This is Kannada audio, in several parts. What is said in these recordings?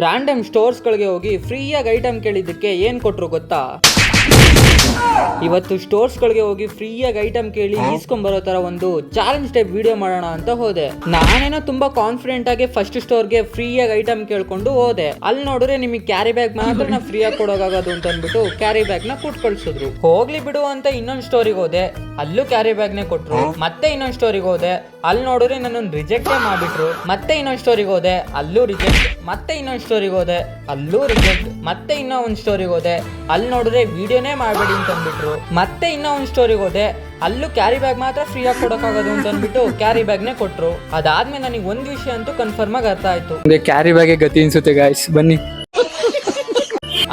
ರ್ಯಾಂಡಮ್ ಸ್ಟೋರ್ಸ್ಗಳಿಗೆ ಹೋಗಿ ಫ್ರೀಯಾಗಿ ಐಟಮ್ ಕೇಳಿದ್ದಕ್ಕೆ ಏನು ಕೊಟ್ಟರು ಗೊತ್ತಾ? ಇವತ್ತು ಸ್ಟೋರ್ಸ್ಗಳಿಗೆ ಹೋಗಿ ಫ್ರೀಯಾಗಿ ಐಟಮ್ ಕೇಳಿ ಈಸ್ಕೊಂಡ್ಬರೋ ತರ ಒಂದು ಚಾಲೆಂಜ್ ಟೈಪ್ ವಿಡಿಯೋ ಮಾಡೋಣ ಅಂತ ಹೋದೆ. ನಾನೇನೋ ತುಂಬಾ ಕಾನ್ಫಿಡೆಂಟ್ ಆಗಿ ಫಸ್ಟ್ ಸ್ಟೋರ್ಗೆ ಫ್ರೀಯಾಗಿ ಐಟಮ್ ಕೇಳ್ಕೊಂಡು ಹೋದೆ. ಅಲ್ಲಿ ನೋಡಿದ್ರೆ ನಿಮಗೆ ಕ್ಯಾರಿ ಬ್ಯಾಗ್ ಮಾತ್ರ ಫ್ರೀಯಾಗಿ ಕೊಡೋಗಾಗೋದು ಅಂತ ಅಂದ್ಬಿಟ್ಟು ಕ್ಯಾರಿ ಬ್ಯಾಗ್ ನ ಕೊಟ್ಟು ಕಳ್ಸಿದ್ರು. ಹೋಗ್ಲಿ ಬಿಡು ಅಂತ ಇನ್ನೊಂದು ಸ್ಟೋರಿಗೆ ಹೋದೆ, ಅಲ್ಲೂ ಕ್ಯಾರಿ ಬ್ಯಾಗ್ ನೇ ಕೊಟ್ರು. ಮತ್ತೆ ಇನ್ನೊಂದು ಸ್ಟೋರಿಗೆ ಹೋದೆ, ಅಲ್ಲಿ ನೋಡಿದ್ರೆ ನನ್ನನ್ನು ರಿಜೆಕ್ಟೇ ಮಾಡ್ಬಿಟ್ರು. ಮತ್ತೆ ಇನ್ನೊಂದು ಸ್ಟೋರಿಗೆ ಹೋದೆ, ಅಲ್ಲೂ ರಿಜೆಕ್ಟ್. ಮತ್ತೆ ಇನ್ನೊಂದು ಸ್ಟೋರಿಗೆ ಹೋದೆ, ಅಲ್ಲೂ ರಿಜೆಕ್ಟ್. ಮತ್ತೆ ಇನ್ನೂ ಒಂದು ಸ್ಟೋರಿಗೆ ಹೋದೆ, ಅಲ್ಲಿ ನೋಡಿದ್ರೆ ವಿಡಿಯೋನೇ ಮಾಡಬೇಡಿ ಅಂತ ಅಂದ್ಬಿಟ್ರು. ಮತ್ತೆ ಇನ್ನೂ ಒಂದು ಸ್ಟೋರಿಗೆ ಹೋದೆ, ಅಲ್ಲೂ ಕ್ಯಾರಿ ಬ್ಯಾಗ್ ಮಾತ್ರ ಫ್ರೀಯಾಗಿ ಕೊಡೋಕ್ಕಾಗೋದು ಅಂತ ಅಂದ್ಬಿಟ್ಟು ಕ್ಯಾರಿ ಬ್ಯಾಗ್ನೇ ಕೊಟ್ರು. ಅದಾದ್ಮೇಲೆ ನನಗೆ ಒಂದು ವಿಷಯ ಅಂತೂ ಕನ್ಫರ್ಮ್ ಆಗಿ ಅರ್ಥ ಆಯ್ತು, ಕ್ಯಾರಿ ಬ್ಯಾಗ್ ಗತಿ ಅನ್ಸುತ್ತೆ ಗಾಯ್ಸ್, ಬನ್ನಿ.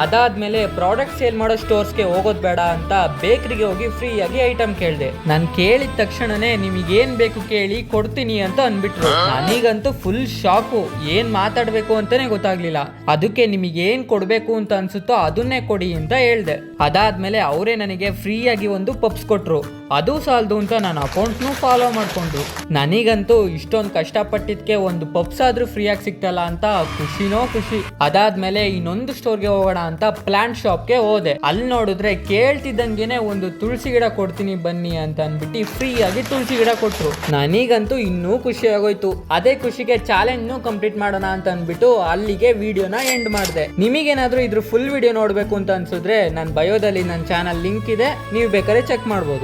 ಅದಾದ್ಮೇಲೆ ಪ್ರಾಡಕ್ಟ್ ಸೇಲ್ ಮಾಡೋ ಸ್ಟೋರ್ಸ್ಗೆ ಹೋಗೋದು ಬೇಡ ಅಂತ ಬೇಕರಿಗೆ ಹೋಗಿ ಫ್ರೀಯಾಗಿ ಐಟಮ್ ಕೇಳಿದೆ. ನಾನು ಕೇಳಿದ ತಕ್ಷಣನೇ ನಿಮಗೇನ್ ಬೇಕು ಕೇಳಿ ಕೊಡ್ತೀನಿ ಅಂತ ಅಂದ್ಬಿಟ್ರು. ನನಗಂತೂ ಫುಲ್ ಶಾಕು, ಏನ್ ಮಾತಾಡ್ಬೇಕು ಅಂತಾನೆ ಗೊತ್ತಾಗ್ಲಿಲ್ಲ. ಅದಕ್ಕೆ ನಿಮಗೇನ್ ಕೊಡ್ಬೇಕು ಅಂತ ಅನ್ಸುತ್ತೋ ಅದನ್ನೇ ಕೊಡಿ ಅಂತ ಹೇಳ್ದೆ. ಅದಾದ್ಮೇಲೆ ಅವರೇ ನನಗೆ ಫ್ರೀಯಾಗಿ ಒಂದು ಪಪ್ಸ್ ಕೊಟ್ರು. ಅದು ಸಾಲದು ಅಂತ ನನ್ನ ಅಕೌಂಟ್ನು ಫಾಲೋ ಮಾಡ್ಕೊಂಡು. ನನಗಂತೂ ಇಷ್ಟೊಂದು ಕಷ್ಟಪಟ್ಟಿದ್ಕೆ ಒಂದು ಪಪ್ಸ್ ಆದ್ರೂ ಫ್ರೀಯಾಗಿ ಸಿಕ್ತಲ್ಲ ಅಂತ ಖುಷಿನೋ ಖುಷಿ. ಅದಾದ್ಮೇಲೆ ಇನ್ನೊಂದು ಸ್ಟೋರ್ಗೆ ಹೋಗೋಣ ಅಂತ ಪ್ಲಾಂಟ್ ಶಾಪ್ಗೆ ಹೋದೆ. ಅಲ್ಲಿ ನೋಡಿದ್ರೆ ಕೇಳ್ತಿದ್ದಂಗೆನೆ ಒಂದು ತುಳಸಿ ಗಿಡ ಕೊಡ್ತೀನಿ ಬನ್ನಿ ಅಂತ ಅಂದ್ಬಿಟ್ಟು ಫ್ರೀಯಾಗಿ ತುಳಸಿ ಗಿಡ ಕೊಟ್ರು. ನನಗಂತೂ ಇನ್ನೂ ಖುಷಿ ಆಗೋಯ್ತು. ಅದೇ ಖುಷಿಗೆ ಚಾಲೆಂಜ್ ಕಂಪ್ಲೀಟ್ ಮಾಡೋಣ ಅಂತ ಅಂದ್ಬಿಟ್ಟು ಅಲ್ಲಿಗೆ ವಿಡಿಯೋನ ಎಂಡ್ ಮಾಡಿದೆ. ನಿಮಗೇನಾದ್ರೂ ಇದ್ರ ಫುಲ್ ವಿಡಿಯೋ ನೋಡ್ಬೇಕು ಅಂತ ಅನ್ಸಿದ್ರೆ ನನ್ನ ಬಯೋದಲ್ಲಿ ನನ್ನ ಚಾನಲ್ ಲಿಂಕ್ ಇದೆ, ನೀವು ಬೇಕಾದ್ರೆ ಚೆಕ್ ಮಾಡ್ಬೋದು.